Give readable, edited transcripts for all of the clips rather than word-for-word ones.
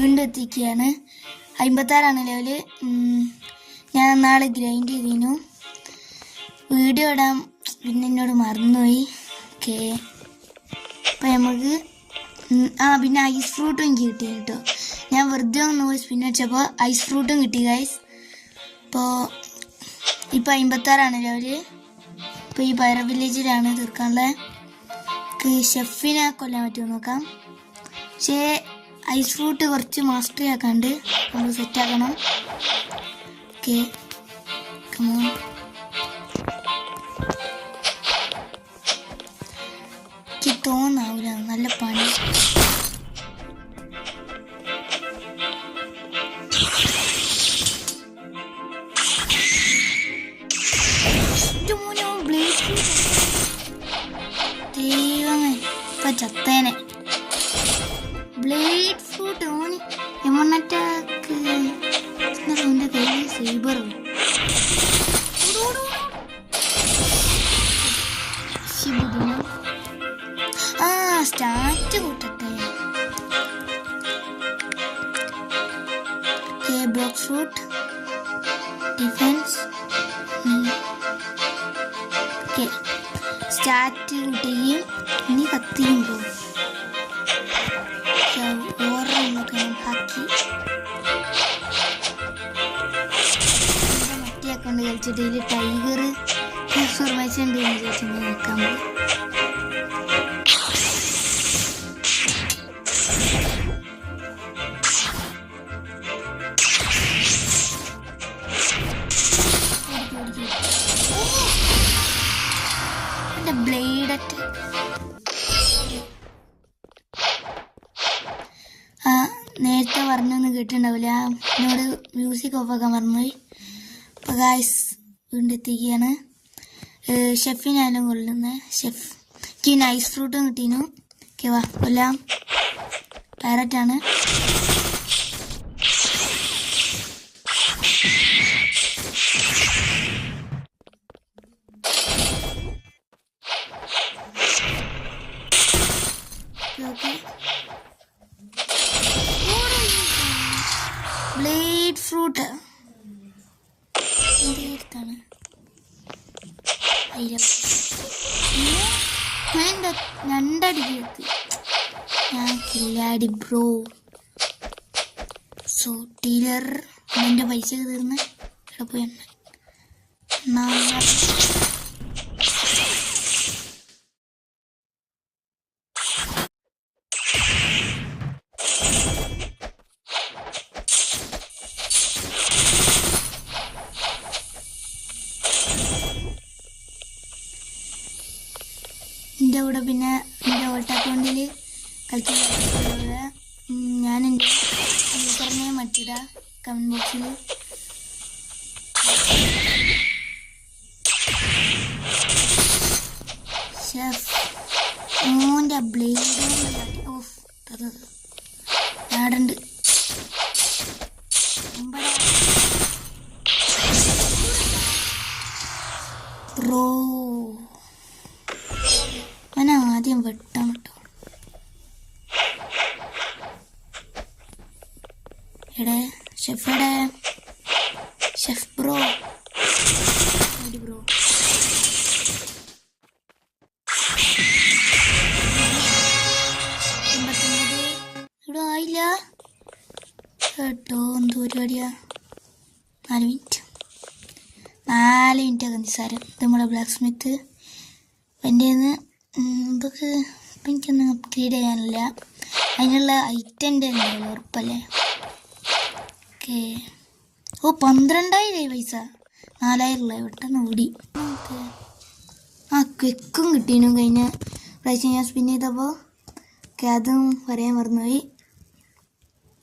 വീണ്ടും എത്തിക്കുകയാണ്. 56 ലെവല്. ഞാൻ നാളെ ഗ്രൈൻഡ് ചെയ്തിരുന്നു, വീഡിയോ ഇടാൻ പിന്നെ എന്നോട് മറന്നുപോയി. ഓക്കെ, അപ്പം നമുക്ക് പിന്നെ ഐസ് ഫ്രൂട്ടും എനിക്ക് കിട്ടി കേട്ടോ. ഞാൻ വെറുതെ ഒന്ന് സ്പിൻ അടിച്ചപ്പോൾ ഐസ് ഫ്രൂട്ടും കിട്ടി ഗൈസ്. ഇപ്പോൾ 56 ലെവല്. ഇപ്പോൾ ഈ പൈറ വില്ലേജിലാണ് തീർക്കാനുള്ളത്. ഷെഫിനെ കൊല്ലാൻ പറ്റുമോ നോക്കാം. പക്ഷേ ഐസ് ഫ്രൂട്ട് കുറച്ച് മാസ്റ്ററി ആക്കാണ്ട് നമ്മൾ സെറ്റാക്കണം. Okay, come on. എനിക്ക് തോന്നാവൂല, നല്ല പണി. ദൈവമേ, ഇപ്പൊ ചത്തേനെ. ബ്ലേഡ് ഫ്രൂട്ട് ഓന് എമോണറ്റാക്ക് എൻ്റെ കയ്യിൽ സൈബറോ. സ്റ്റാർട്ട് കൂട്ടട്ടെ. Block fruit defence. സ്റ്റാർട്ട് കൂട്ടുകയും ഇനി കത്തിയും പോകും. ഓരോന്നൊക്കെ ഹാക്കി മറ്റേ അക്കൗണ്ട് കളിച്ചിട്ട് ഇതിൽ ടൈഗർ ട്രാൻസ്ഫോർമേഷൻ ഉണ്ട് എന്ന് ചോദിച്ചാൽ നോക്കാൻ പോകും. Blade attack. നേരത്തെ പറഞ്ഞൊന്നും കേട്ടിട്ടുണ്ടാവില്ല, എന്നോട് മ്യൂസിക് ഓഫാക്കാൻ മറന്നുപോയി. അപ്പോൾ ഗായ്സ് വീണ്ടും എത്തിക്കുകയാണ്. ഷെഫിനായാലും കൊള്ളുന്നത്. ഷെഫ് എനിക്ക് ഐസ് ഫ്രൂട്ടും കിട്ടീനു. ഓക്കെ, വാ കൊല്ലാം. പാരറ്റാണ്. ബ്ലേഡ് ഫ്രൂട്ട് അടുത്താണ്. രണ്ടടിക്ക് എത്തി. ഞാൻ കില്ലാടി ബ്രോ. സോ ഡീലർ എൻ്റെ പൈസ തീർന്ന് ഇവിടെ പോയി. എൻ്റെ കൂടെ പിന്നെ എൻ്റെ ഓൾട്ട് അക്കൗണ്ടിൽ കളിക്കുന്ന ഞാൻ എൻ്റെ യൂസറിനെ മറ്റിടാം കമൻറ്റ് ബോക്സിൽ. ഷെഫ് മോൻ്റെ ബ്ലേഡ് ഓഫ് നാടുണ്ട്. ബ്രോ ആദ്യം വെട്ടാൻ കേട്ടോ. എടേ ഷെഫ്, എടേ ഷെഫ് ബ്രോ. ബ്രോ ഇവിടെ ആയില്ല കേട്ടോ. എന്ത് പരിപാടിയാ? 4 മിനിറ്റ് ഒക്കെ നിസ്സാരം. ഇത് നമ്മുടെ ബ്ലാക്ക് സ്മിത്ത്. എൻ്റെ ഇതൊക്കെ ഇപ്പം എനിക്കൊന്നും അപ്ഗ്രേഡ് ചെയ്യാനില്ല. അതിനുള്ള ഐറ്റൻ്റെ ഉണ്ടല്ലോ ഉറപ്പല്ലേ. ഓക്കെ, 12,000 പൈസ. 4,000 പെട്ടെന്ന് ഓടി. ക്വിക്കും കിട്ടീനും കഴിഞ്ഞ പ്രാവശ്യം ഞാൻ സ്പിൻ ചെയ്തപ്പോൾ. ഓക്കെ, അതും പറയാൻ മറന്നുപോയി.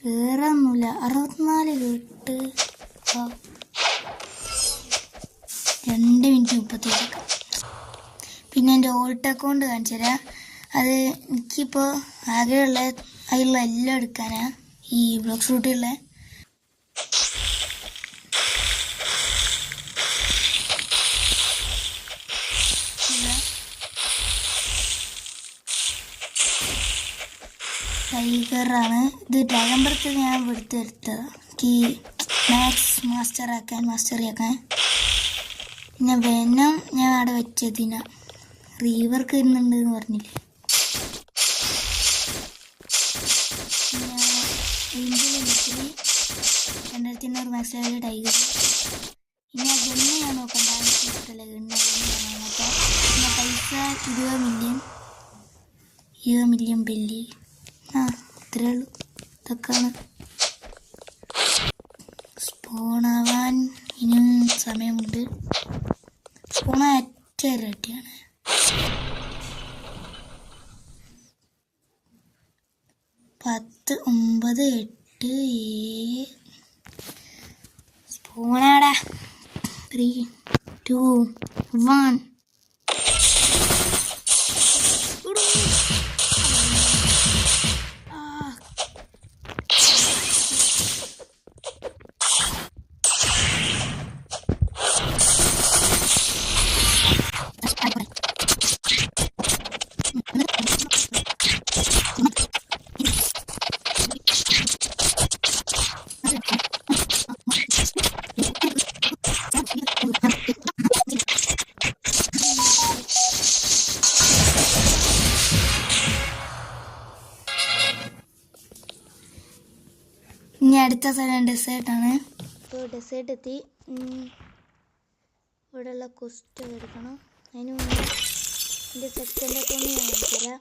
വേറെ ഒന്നുമില്ല. 64 കേട്ട് 2 മിനിറ്റ് 37. പിന്നെ എൻ്റെ ഓൾട്ട് അക്കൗണ്ട് കാണിച്ചു തരാം. അത് എനിക്കിപ്പോൾ ആകെയുള്ള അതിലുള്ള എല്ലാം എടുക്കാനാണ് ഈ ബ്ലോക്ക് ഫ്രൂട്ടുള്ള. ടൈഗറാണ് ഇത്. ഡ്രാഗൺ ബർത്ത് ഞാൻ ഇവിടുത്തെ എടുത്തതാണ് എനിക്ക് മാസ്റ്ററിയാക്കാൻ. പിന്നെ വെനം ഞാൻ അവിടെ വെച്ചതിനാ റീവർ കയറുന്നുണ്ട് എന്ന് പറഞ്ഞില്ലേ. പിന്നെ 2500 മാക്സ് ലെവൽ ടൈഗർ. പിന്നെ ആ ഗണ്ണ് ഞാൻ നോക്കണ്ട, എനിക്ക് ഇഷ്ടമല്ല ഗണ്ണ്. പിന്നെ പൈസ 20 മില്യൺ ബെല്ലി. ഇത്രേ ഉള്ളൂ. ഇതൊക്കെയാണ്. സ്പോണാവാൻ ഇനിയും സമയമുണ്ട്. സ്പോണ ഒറ്റ ഇരട്ടിയാണ്. പത്ത് 9 8 7 സ്പൂണാടാ. 3 2 1 ഇനി അടുത്ത സ്ഥലം ഡെസേർട്ടാണ്. ഇപ്പോൾ ഡെസേർട്ട് എത്തി. ഇവിടെയുള്ള കൊസ്റ്റ് എടുക്കണം. അതിന് മുന്നേ എൻ്റെ സെക്കൻഡ് അക്കൗണ്ട് ഞാൻ കാണിച്ചുതരാം.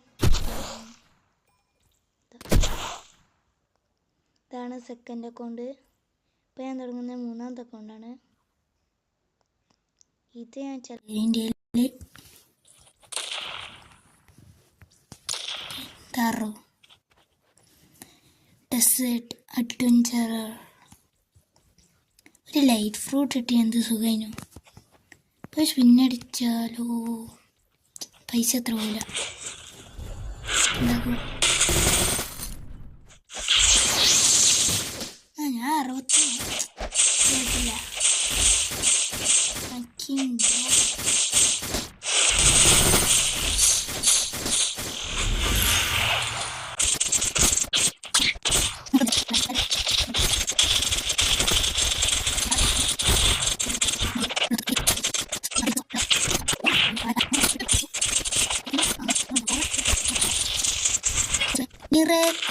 ഇതാണ് സെക്കൻഡ് അക്കൗണ്ട്. ഇപ്പോൾ ഞാൻ തുടങ്ങുന്ന 3ാമത്തെ അക്കൗണ്ടാണ്. ഇത് ഞാൻ ഇന്ത്യയിൽ താറോ ഡെസേർട്ട് അഡ്വഞ്ചറർ. ഒരു ലൈറ്റ് ഫ്രൂട്ട് കിട്ടി എന്ത് സുഖമായിരുന്നു. ഇപ്പോൾ സ്പിന്നടിച്ചാലോ പൈസ എത്ര പോല ഉണ്ടാക്കും. ഞാൻ 60 കേട്ടില്ല.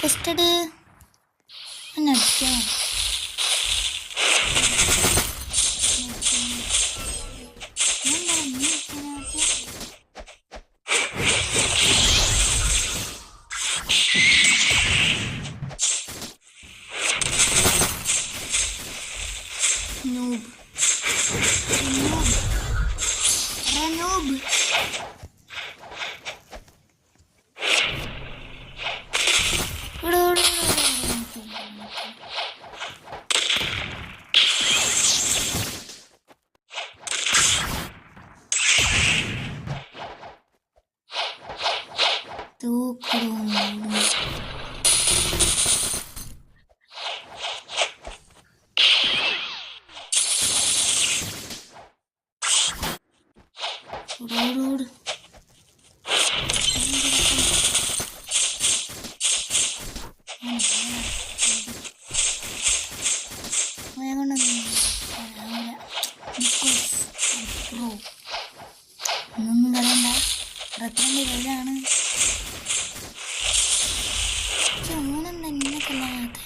കൊസ്റ്റഡ് അടിക്കാം. ഒന്നും പറയണ്ട, 22 പേരാണ്. ഓണം തന്നെ കൊല്ലാത്ത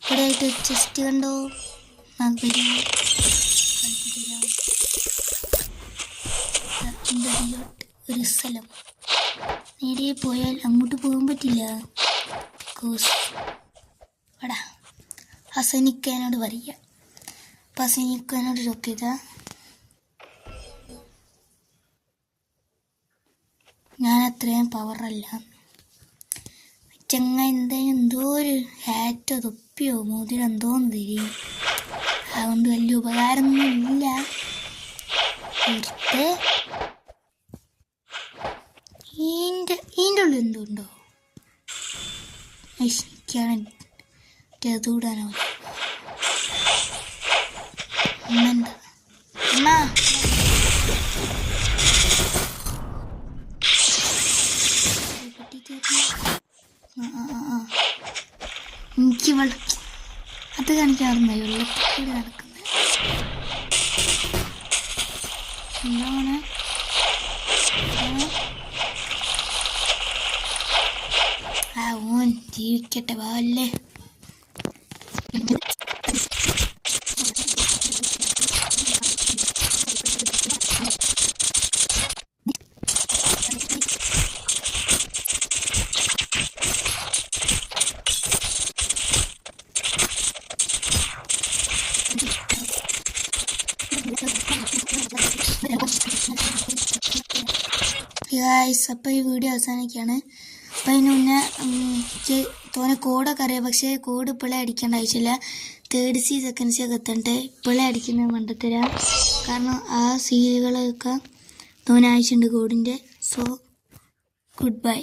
ഇവിടെ ആയിട്ട് ചെസ്റ്റ് കണ്ടോ. ഒരു സ്ഥലം നേരെ പോയാൽ അങ്ങോട്ട് പോകാൻ പറ്റില്ല. എടാ ഹസനിക്കാനോട് പറയുക. അപ്പം ഹസനിക്കാനോട് ചോക്ക് ചെയ്താ ഞാൻ അത്രയും പവറല്ല. ചങ്ങ എന്തായാലും എന്തോ ഒരു ഹാറ്റോ തൊപ്പിയോ മോതിരം എന്തോന്ന് തരും. അതുകൊണ്ട് വലിയ ഉപകാരമൊന്നും ഇല്ല. ഇതിൻ്റെ ഉള്ളിൽ എന്തുണ്ടോ? എനിക്കാണ് അതുകൂടാനോ അമ്മ എനിക്ക് അത് കാണിക്കാറുണ്ടോ വെള്ളത്തിൽ നടക്കുന്നത് എന്താണ് ഓൻ ജീവിക്കട്ടെ വാല്ലേ. അപ്പോൾ ഈ വീഡിയോ അവസാനിക്കുകയാണ്. അപ്പോൾ അതിന് മുന്നേ എനിക്ക് തോന്നെ കോഡൊക്കെ അറിയാം, പക്ഷേ കോഡ് ഇപ്പോഴേ അടിക്കേണ്ട ആവശ്യമില്ല. 3rd C 2nd C ഒക്കെ എത്തണ്ടേ ഇപ്പോഴേ അടിക്കുന്നത് മണ്ടത്തരാം. കാരണം ആ സീലുകളൊക്കെ തോന്നെ ആവശ്യമുണ്ട് കോഡിൻ്റെ. So good bye.